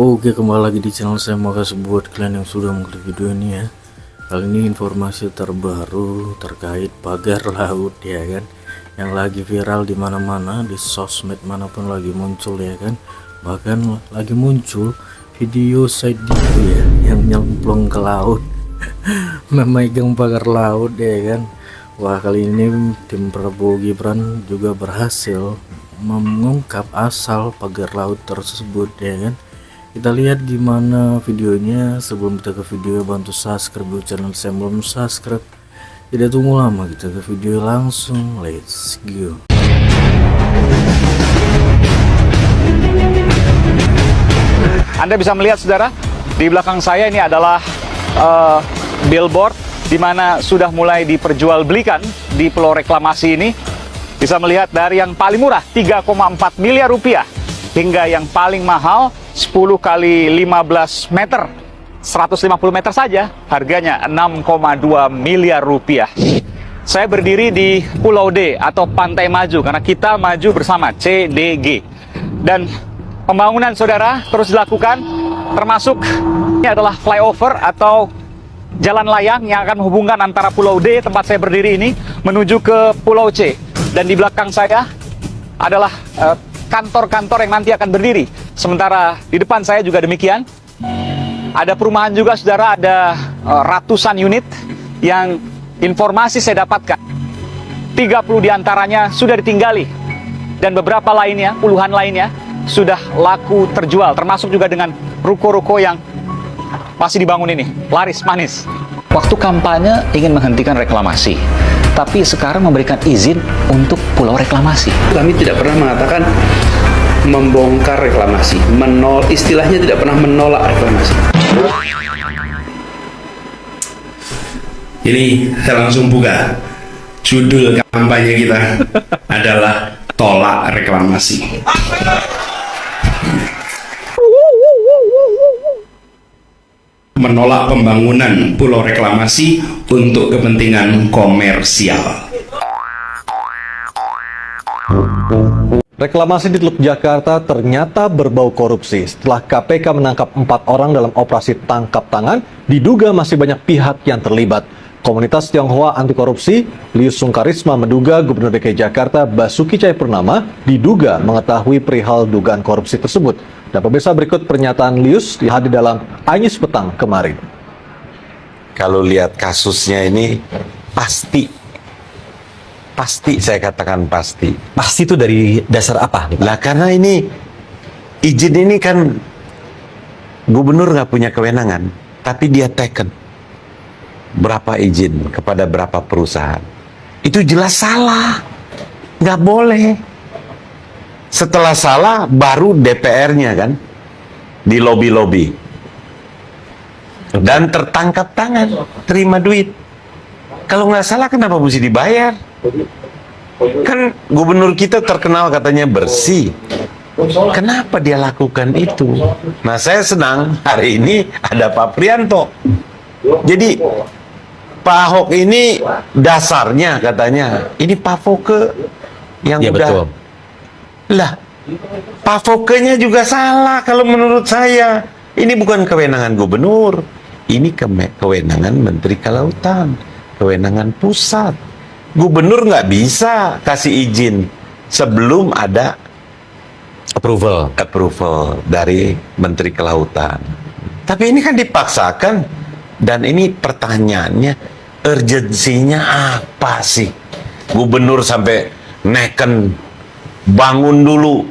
Oke, kembali lagi di channel saya. Makasih buat kalian yang sudah mengklik video ini ya. Kali ini informasi terbaru terkait pagar laut ya kan, yang lagi viral di mana-mana, di sosmed manapun lagi muncul ya kan. Bahkan lagi muncul video Said Didu ya, yang nyemplung ke laut memegang pagar laut ya kan. Wah, kali ini tim Prabowo Gibran juga berhasil mengungkap asal pagar laut tersebut ya kan. Kita lihat gimana videonya. Sebelum kita ke video, bantu subscribe channel saya belum subscribe. Tidak tunggu lama, kita ke video langsung. Let's go. Anda bisa melihat, saudara, di belakang saya ini adalah billboard di mana sudah mulai diperjualbelikan di pulau reklamasi ini. Bisa melihat dari yang paling murah 3,4 miliar rupiah hingga yang paling mahal 10 kali 15 meter, 150 meter saja, harganya 6,2 miliar rupiah. Saya berdiri di Pulau D atau Pantai Maju karena kita maju bersama, CDG. Dan pembangunan, saudara, terus dilakukan, termasuk ini adalah flyover atau jalan layang yang akan menghubungkan antara Pulau D, tempat saya berdiri ini, menuju ke Pulau C. Dan di belakang saya adalah kantor-kantor yang nanti akan berdiri. Sementara di depan saya juga demikian. Ada perumahan juga, saudara, ada ratusan unit yang informasi saya dapatkan 30 diantaranya sudah ditinggali. Dan beberapa lainnya, puluhan lainnya, sudah laku terjual. Termasuk juga dengan ruko-ruko yang masih dibangun ini. Laris manis. Waktu kampanye ingin menghentikan reklamasi, tapi sekarang memberikan izin untuk pulau reklamasi. Kami tidak pernah mengatakan membongkar reklamasi, istilahnya tidak pernah menolak reklamasi. Jadi saya langsung buka, judul kampanye kita adalah tolak reklamasi. Menolak pembangunan pulau reklamasi untuk kepentingan komersial. Reklamasi di Teluk Jakarta ternyata berbau korupsi setelah KPK menangkap 4 orang dalam operasi tangkap tangan, diduga masih banyak pihak yang terlibat. Komunitas Tionghoa anti korupsi, Lius Sungkarisma, menduga Gubernur DKI Jakarta Basuki Cahayapurnama diduga mengetahui perihal dugaan korupsi tersebut. Dan pemirsa, berikut pernyataan Lius hadir dalam Anyis Petang kemarin. Kalau lihat kasusnya ini pasti saya katakan pasti. Pasti itu dari dasar apa? Lah karena ini izin ini kan gubernur nggak punya kewenangan, tapi dia teken berapa izin kepada berapa perusahaan. Itu jelas salah, nggak boleh. Setelah salah baru DPR-nya kan di lobi-lobi dan tertangkap tangan, terima duit. Kalau nggak salah kenapa mesti dibayar? Kan gubernur kita terkenal katanya bersih. Kenapa dia lakukan itu? Nah, saya senang hari ini ada Pak Prianto. Jadi Pak Ahok ini dasarnya katanya ini Pak Foke yang ya, udah betul. Lah, Pak Foke-nya juga salah kalau menurut saya. Ini bukan kewenangan gubernur, ini kewenangan Menteri Kelautan, kewenangan pusat. Gubernur nggak bisa kasih izin sebelum ada approval dari Menteri Kelautan. Tapi ini kan dipaksakan, dan ini pertanyaannya, urgensinya apa sih? Gubernur sampai neken bangun dulu.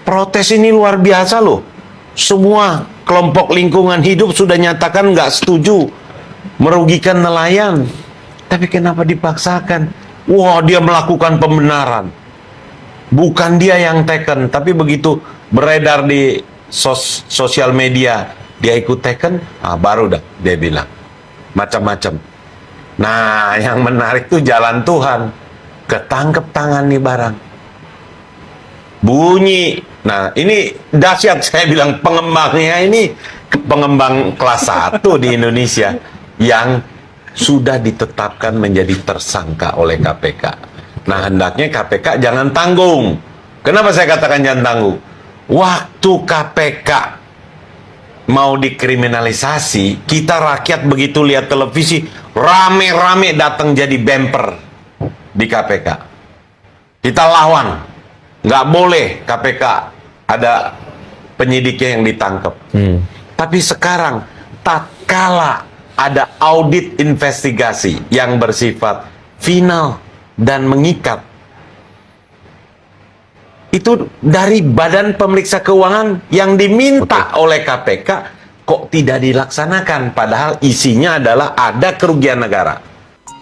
Protes ini luar biasa loh. Semua kelompok lingkungan hidup sudah nyatakan nggak setuju, merugikan nelayan. Tapi kenapa dipaksakan? Wah, dia melakukan pembenaran. Bukan dia yang teken, tapi begitu beredar di sosial media, dia ikut teken, baru dah dia bilang macam-macam. Nah, yang menarik tuh jalan Tuhan. Ketangkep tangan nih barang. Bunyi. Nah, ini dahsyat, saya bilang pengembangnya ini pengembang kelas 1 di Indonesia yang sudah ditetapkan menjadi tersangka oleh KPK. Nah, hendaknya KPK jangan tanggung. Kenapa saya katakan jangan tanggung? Waktu KPK mau dikriminalisasi, kita rakyat begitu lihat televisi, rame-rame datang jadi bemper di KPK. Kita lawan. Nggak boleh KPK ada penyidiknya yang ditangkap. Tapi sekarang, tatkala ada audit investigasi yang bersifat final dan mengikat, itu dari Badan Pemeriksa Keuangan yang diminta oleh KPK kok tidak dilaksanakan, padahal isinya adalah ada kerugian negara.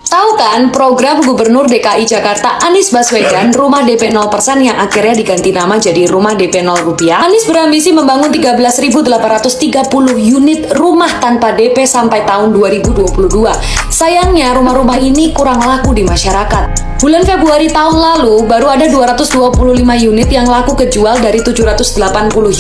Tahu kan program Gubernur DKI Jakarta Anies Baswedan Rumah DP 0% yang akhirnya diganti nama jadi Rumah DP 0 Rupiah? Anies berambisi membangun 13.830 unit rumah tanpa DP sampai tahun 2022. Sayangnya rumah-rumah ini kurang laku di masyarakat. Bulan Februari tahun lalu baru ada 225 unit yang laku kejual dari 780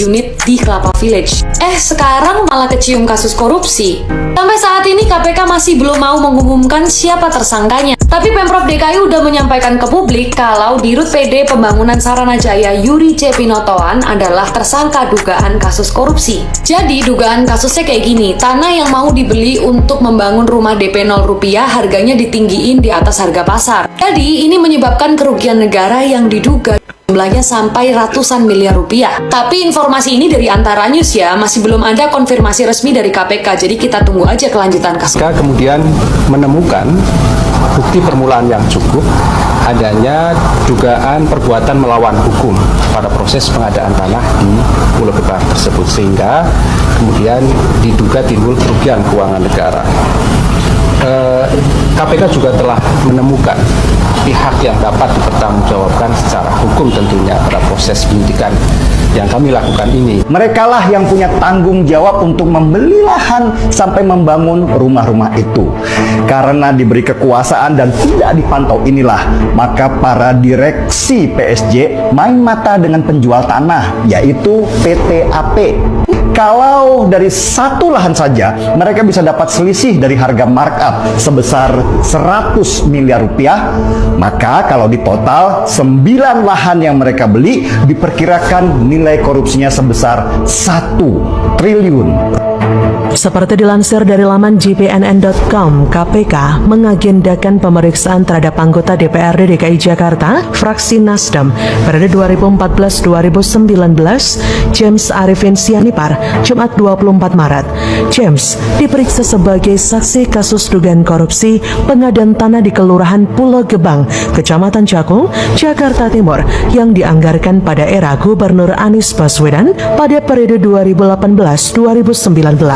unit di Kelapa Village. Sekarang malah kecium kasus korupsi. Sampai saat ini KPK masih belum mau mengumumkan siapa tersangkanya. Tapi Pemprov DKI udah menyampaikan ke publik kalau Dirut PD Pembangunan Saranajaya Yuri C. Pinotoan adalah tersangka dugaan kasus korupsi. Jadi dugaan kasusnya kayak gini, tanah yang mau dibeli untuk membangun rumah DP 0 rupiah harganya ditinggiin di atas harga pasar. Jadi ini menyebabkan kerugian negara yang diduga jumlahnya sampai ratusan miliar rupiah. Tapi informasi ini dari Antara News ya, masih belum ada konfirmasi resmi dari KPK, jadi kita tunggu aja kelanjutan kasus. Kemudian menemukan bukti permulaan yang cukup adanya dugaan perbuatan melawan hukum pada proses pengadaan tanah di Pulau Gebang tersebut, sehingga kemudian diduga timbul kerugian keuangan negara. KPK juga telah menemukan pihak yang dapat dipertanggungjawabkan secara hukum tentunya pada proses penyidikan yang kami lakukan ini. Mereka lah yang punya tanggung jawab untuk membeli lahan sampai membangun rumah-rumah itu. Karena diberi kekuasaan dan tidak dipantau inilah, maka para direksi PSG main mata dengan penjual tanah, yaitu PT AP. Kalau dari satu lahan saja, mereka bisa dapat selisih dari harga markup sebesar 100 miliar rupiah. Maka kalau di total 9 lahan yang mereka beli, diperkirakan nilai korupsinya sebesar 1 triliun. Seperti dilansir dari laman jpnn.com, KPK mengagendakan pemeriksaan terhadap anggota DPRD DKI Jakarta, fraksi Nasdem, periode 2014-2019, James Arifin Sianipar, Jumat 24 Maret. James diperiksa sebagai saksi kasus dugaan korupsi pengadaan tanah di Kelurahan Pulau Gebang, Kecamatan Cakung, Jakarta Timur, yang dianggarkan pada era Gubernur Anies Baswedan pada periode 2018-2019.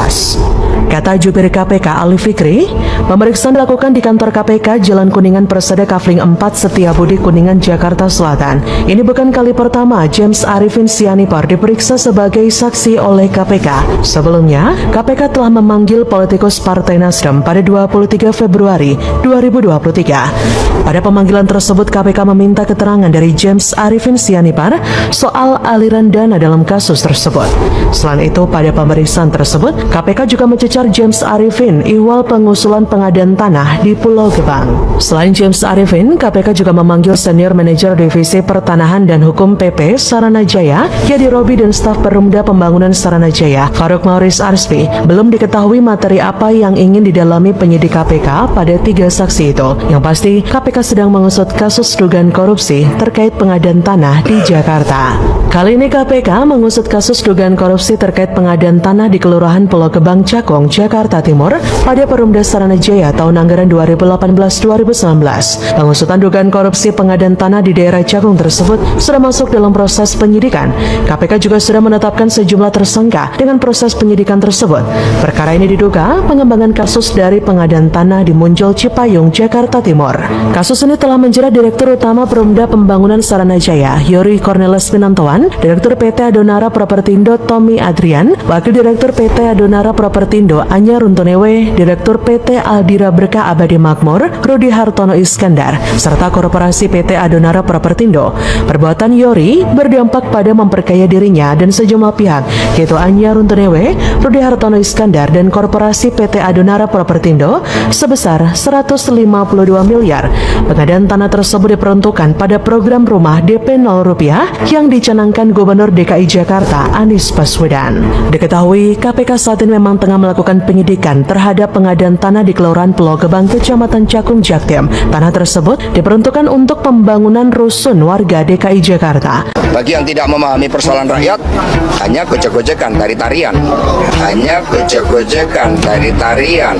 Kata jubir KPK Ali Fikri, pemeriksaan dilakukan di kantor KPK Jalan Kuningan Persada Kafling 4 Setiabudi Kuningan Jakarta Selatan. Ini bukan kali pertama James Arifin Sianipar diperiksa sebagai saksi oleh KPK. Sebelumnya, KPK telah memanggil politikus Partai Nasdem pada 23 Februari 2023. Pada pemanggilan tersebut, KPK meminta keterangan dari James Arifin Sianipar soal aliran dana dalam kasus tersebut. Selain itu, pada pemeriksaan tersebut, KPK juga mencecar James Arifin ihwal pengusulan pengadaan tanah di Pulau Gebang. Selain James Arifin, KPK juga memanggil senior manajer divisi pertanahan dan hukum PP Saranajaya, Yadi Robi, dan staf Perumda Pembangunan Saranajaya, Faruk Mauris Arspi. Belum diketahui materi apa yang ingin didalami penyidik KPK pada 3 saksi itu. Yang pasti, KPK sedang mengusut kasus dugaan korupsi terkait pengadaan tanah di Jakarta. Kali ini KPK mengusut kasus dugaan korupsi terkait pengadaan tanah di Kelurahan Pulau Gebang, Cakung, Jakarta Timur pada Perumda Saranajaya tahun anggaran 2018-2019. Pengusutan dugaan korupsi pengadaan tanah di daerah Cakung tersebut sudah masuk dalam proses penyidikan. KPK juga sudah menetapkan sejumlah tersangka dengan proses penyidikan tersebut. Perkara ini diduga pengembangan kasus dari pengadaan tanah di Muncul Cipayung, Jakarta Timur. Kasus ini telah menjerat Direktur Utama Perumda Pembangunan Saranajaya, Yuri Cornelis Pinantoan, Direktur PT Adonara Propertindo Tommy Adrian, Wakil Direktur PT Adonara Propertindo Propertindo Anya Runtunewe, Direktur PT Aldira Berkah Abadi Makmur Rudi Hartono Iskandar, serta Korporasi PT Adonara Propertindo. Perbuatan Yori berdampak pada memperkaya dirinya dan sejumlah pihak, yaitu Anya Runtunewe, Rudi Hartono Iskandar, dan Korporasi PT Adonara Propertindo sebesar 152 miliar. Pengadaan tanah tersebut diperuntukkan pada program rumah DP 0 rupiah yang dicanangkan Gubernur DKI Jakarta Anies Baswedan. Diketahui KPK saat ini memang tengah melakukan penyidikan terhadap pengadaan tanah di Kelurahan Pulau Gebang, Kecamatan Cakung, Jaktim. Tanah tersebut diperuntukkan untuk pembangunan rusun warga DKI Jakarta. Bagi yang tidak memahami persoalan rakyat, hanya gojek-gojekan dari tarian. Hanya gojek-gojekan dari tarian.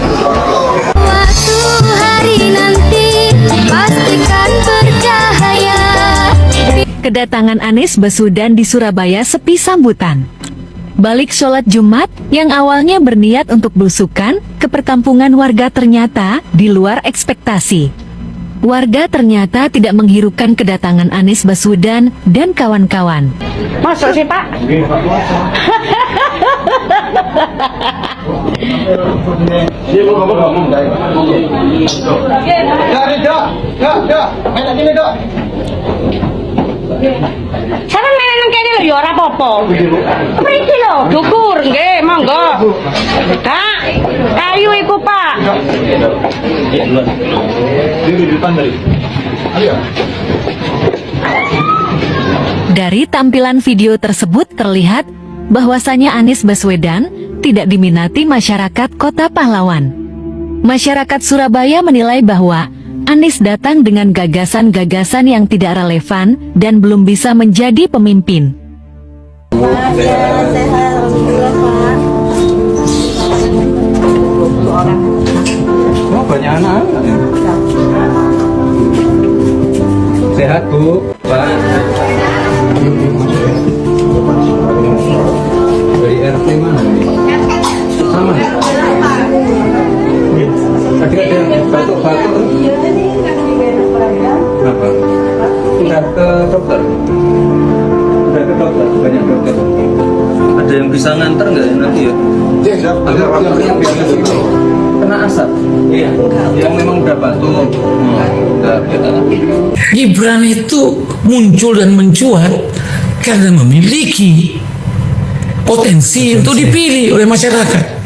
Suatu hari nanti pastikan bercahaya. Kedatangan Anies Baswedan di Surabaya sepi sambutan. Balik sholat Jumat yang awalnya berniat untuk belusukan ke perkampungan warga ternyata di luar ekspektasi. Warga ternyata tidak menghiraukan kedatangan Anies Baswedan dan kawan-kawan. Masuk sih Pak? Sampeyan meneng kene lho ya ora apa-apa. Mriki lho, dukur nggih, monggo. Kak, kayu iku, Pak. Dari tampilan video tersebut terlihat bahwasanya Anies Baswedan tidak diminati masyarakat Kota Pahlawan. Masyarakat Surabaya menilai bahwa Anies datang dengan gagasan-gagasan yang tidak relevan dan belum bisa menjadi pemimpin. Oh, banyak anak. Sehat, Bu. Pak. Dari RT mana ini? Sama ya? Tadi ada batuk-batuk. Kenapa? Udah ke dokter? Udah ke dokter? Banyak dokter. Ada yang bisa nganter nggak nanti ya? Kena asap? Iya. Yang memang udah batuk. Gibran itu muncul dan mencuat karena memiliki potensi untuk dipilih oleh masyarakat.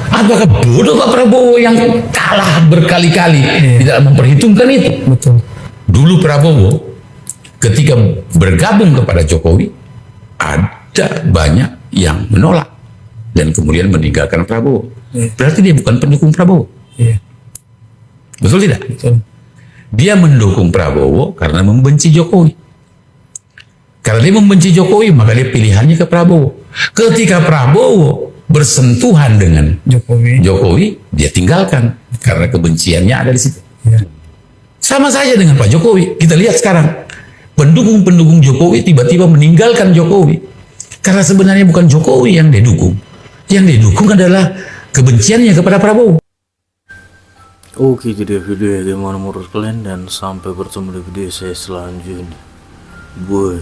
Apakah bodoh Pak Prabowo yang kalah berkali-kali tidak memperhitungkan itu? Betul. Dulu Prabowo ketika bergabung kepada Jokowi ada banyak yang menolak dan kemudian meninggalkan Prabowo. Berarti dia bukan pendukung Prabowo. Betul tidak? Betul. Dia mendukung Prabowo karena membenci Jokowi. Karena dia membenci Jokowi, maka dia pilihannya ke Prabowo. Ketika Prabowo bersentuhan dengan Jokowi, dia tinggalkan karena kebenciannya ada di situ. Sama saja dengan Pak Jokowi. Kita lihat sekarang, pendukung-pendukung Jokowi tiba-tiba meninggalkan Jokowi karena sebenarnya bukan Jokowi yang dia dukung. Yang dia dukung adalah kebenciannya kepada Prabowo. Oke, jadi video gimana menurut kalian, dan sampai bertemu di video saya selanjutnya. Boy.